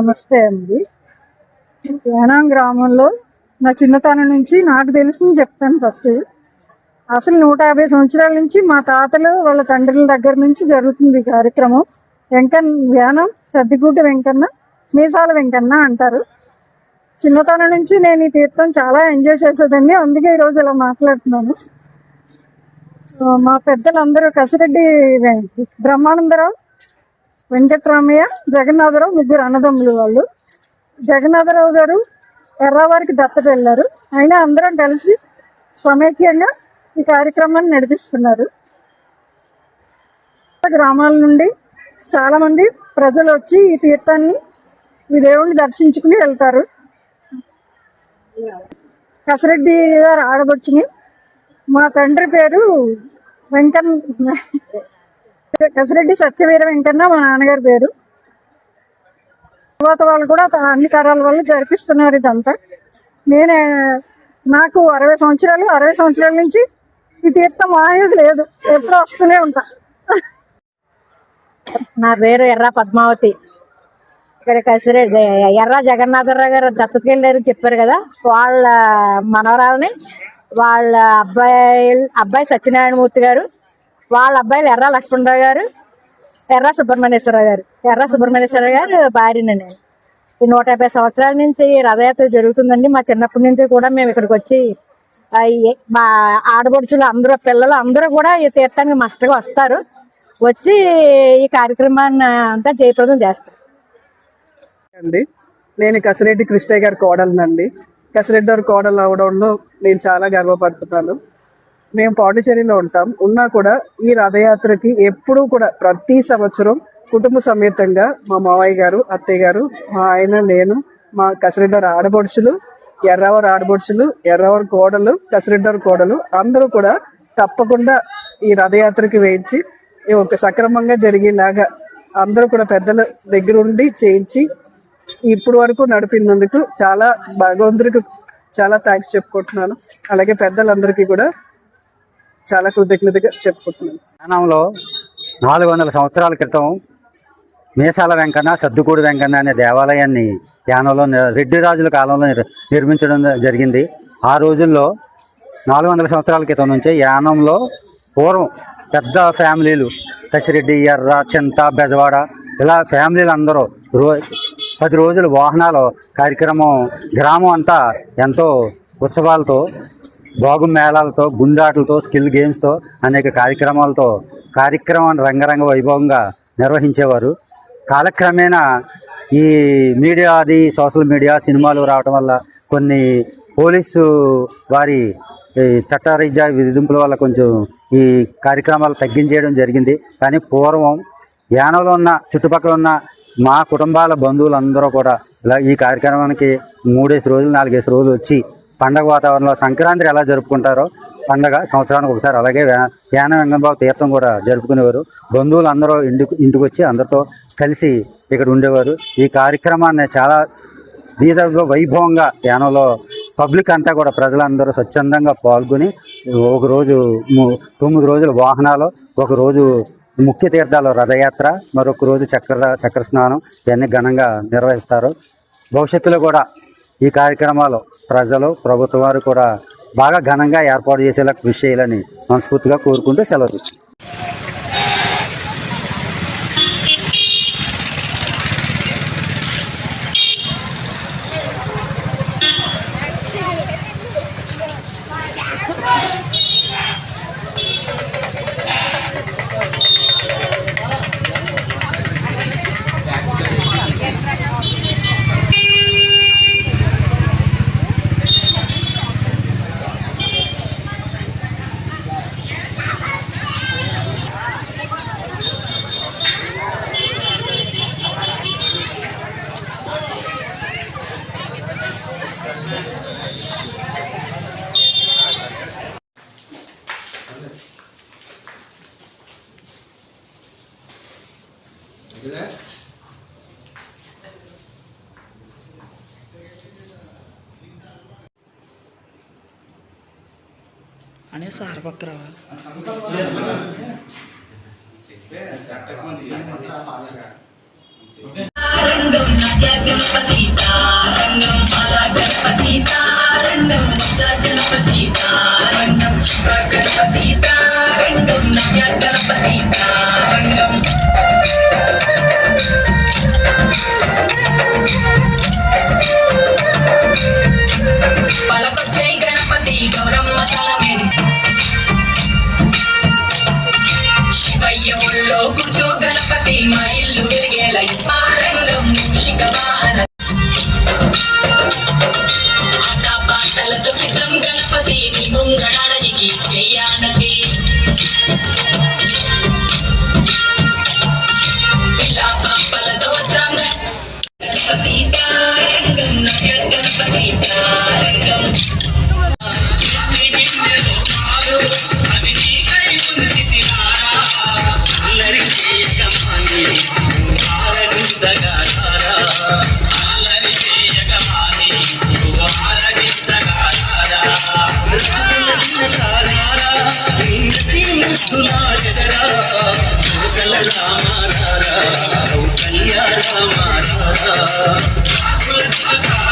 నమస్తే అండి. యానాం గ్రామంలో నా చిన్నతనం నుంచి నాకు తెలిసింది చెప్తాను. ఫస్ట్ అసలు 150 సంవత్సరాల నుంచి మా తాతలు వాళ్ళ తండ్రుల దగ్గర నుంచి జరుగుతుంది ఈ కార్యక్రమం. యానం సర్దిగూటి వెంకన్న, మీసాల వెంకన్న అంటారు. చిన్నతనం నుంచి నేను ఈ తీర్థం చాలా ఎంజాయ్ చేసేదాన్ని, అందుకే ఈరోజు ఇలా మాట్లాడుతున్నాను. మా పెద్దలందరూ కసిరెడ్డి బ్రహ్మానందరావు, వెంకట్రామయ్య, జగన్నాథరావు ముగ్గురు అన్నదమ్ములు. వాళ్ళు జగన్నాథరావు గారు ఎర్రవారికి దత్తత వెళ్ళారు. అయినా అందరం కలిసి సమైక్యంగా ఈ కార్యక్రమాన్ని నడిపిస్తున్నారు. గ్రామాల నుండి చాలా మంది ప్రజలు వచ్చి ఈ తీర్థాన్ని, ఈ దేవుణ్ణి దర్శించుకుని వెళ్తారు. కసిరెడ్డి గారు ఆడబడుచుని. మా తండ్రి పేరు కసిరెడ్డి సత్యవీర వెంకన్న, మా నాన్నగారి పేరు. తర్వాత వాళ్ళు కూడా అన్ని తరాల వల్ల జరిపిస్తున్నారు ఇదంతా. నాకు 60 సంవత్సరాల నుంచి ఈ తీర్థం మానేది లేదు, ఎప్పుడు వస్తూనే ఉంటా. నా పేరు ఎర్ర పద్మావతి. ఇక్కడ కసిరెడ్డి ఎర్ర జగన్నాథరావు గారు దత్తతకెళ్ళారు చెప్పారు కదా, వాళ్ళ మనవరాలని, వాళ్ళ అబ్బాయి సత్యనారాయణమూర్తి గారు, వాళ్ళ అబ్బాయిలు ఎర్ర లక్ష్మణరావు గారు, ఎర్ర సుబ్రహ్మణ్యేశ్వరరావు గారు భార్యనండి. ఈ 150 సంవత్సరాల నుంచి రథయాత్ర జరుగుతుందండి. మా చిన్నప్పటి నుంచి కూడా మేము ఇక్కడికి వచ్చి మా ఆడపడుచులు అందరూ, పిల్లలు అందరూ కూడా ఈ తీర్థానికి మస్ట్గా వస్తారు. వచ్చి ఈ కార్యక్రమాన్ని అంతా జయప్రదం చేస్తారు అండి. నేను కసిరెడ్డి కృష్ణయ్య గారి కోడలునండి. కసిరెడ్డి గారి కోడలు అవడంలో నేను చాలా గర్వపడుతున్నాను. మేము పాండిచేరిలో ఉన్నా కూడా ఈ రథయాత్రకి ఎప్పుడూ కూడా ప్రతి సంవత్సరం కుటుంబ సమేతంగా మా మావయ్య గారు, అత్తయ్య గారు, మా ఆయన, నేను, మా కసిరెడ్డి గారు ఆడబడుచులు, ఎర్రవారి కోడలు, కసిరెడ్డి గారి కోడలు అందరూ కూడా తప్పకుండా ఈ రథయాత్రకి వేయించి ఒక సక్రమంగా జరిగేలాగా అందరూ కూడా పెద్దల దగ్గర ఉండి చేయించి ఇప్పుడు వరకు నడిపినందుకు చాలా భగవంతుడికి చాలా థ్యాంక్స్ చెప్పుకుంటున్నాను. అలాగే పెద్దలందరికీ కూడా చాలా కృతజ్ఞతగా చెప్పుకుంటున్నాను. యానంలో 400 సంవత్సరాల క్రితం మీసాల వెంకన్న, సద్దుకూడి వెంకన్న అనే దేవాలయాన్ని యానంలో రెడ్డి రాజుల కాలంలో నిర్మించడం జరిగింది. ఆ రోజుల్లో 400 సంవత్సరాల క్రితం నుంచి యానంలో పూర్వం పెద్ద ఫ్యామిలీలు కసిరెడ్డి, ఎర్ర, చింత, బెజవాడ ఇలా ఫ్యామిలీలు అందరూ 10 రోజులు వాహనాలు కార్యక్రమం, గ్రామం అంతా ఎంతో ఉత్సవాలతో, బాగు మేళాలతో, గుండాటలతో, స్కిల్ గేమ్స్తో, అనేక కార్యక్రమాన్ని రంగరంగ వైభవంగా నిర్వహించేవారు. కాలక్రమేణా ఈ మీడియా, సోషల్ మీడియా, సినిమాలు రావటం వల్ల కొన్ని పోలీసు వారి చట్టరీత్యా విధింపుల వల్ల కొంచెం ఈ కార్యక్రమాలు తగ్గించేయడం జరిగింది. కానీ పూర్వం యానంలో ఉన్న చుట్టుపక్కల ఉన్న మా కుటుంబాల బంధువులందరూ కూడా ఇలా ఈ కార్యక్రమానికి 3 రోజులు 4 రోజులు వచ్చి పండగ వాతావరణంలో సంక్రాంతి ఎలా జరుపుకుంటారో పండగ సంవత్సరానికి ఒకసారి అలాగే యానం వెంకన్నబాబు తీర్థం కూడా జరుపుకునేవారు. బంధువులు అందరూ ఇంటికి వచ్చి అందరితో కలిసి ఇక్కడ ఉండేవారు. ఈ కార్యక్రమాన్ని చాలా వైభవంగా యానంలో పబ్లిక్ అంతా కూడా ప్రజలందరూ స్వచ్ఛందంగా పాల్గొని ఒకరోజు 9 రోజులు వాహనాలు, ఒకరోజు ముఖ్య తీర్థాలు రథయాత్ర, మరొక రోజు చక్ర స్నానం ఇవన్నీ ఘనంగా నిర్వహిస్తారు. భవిష్యత్తులో కూడా ఈ కార్యక్రమాలు ప్రజలు, ప్రభుత్వం వారు కూడా బాగా ఘనంగా ఏర్పాటు చేసేలా కృషి చేయాలని మనస్ఫూర్తిగా కోరుకుంటూ సెలవు. అని సార్ పక్కరా గణపతి తారంగం బల గణపతి తారంగం ఉచ్చ గణపతి తారంగం శుభ్ర గణపతి తారంగం నవ్య గణపతి తారంగం పలకొచ్చే గణపతి గౌరమ్మ తలమేడి శివయ్య ఒళ్ళో కూర్చో గణపతి మా ఇల్లు వెలిగేల సారంగం మూషిక వాహన ఆట పాటలతో సిద్ధం గణపతి నీ ముంగడానికి చెయ్యానతి పిల్ల పాపలతో వచ్చాం గణపతి తారంగం నవ్య గణపతి తారంగం రామ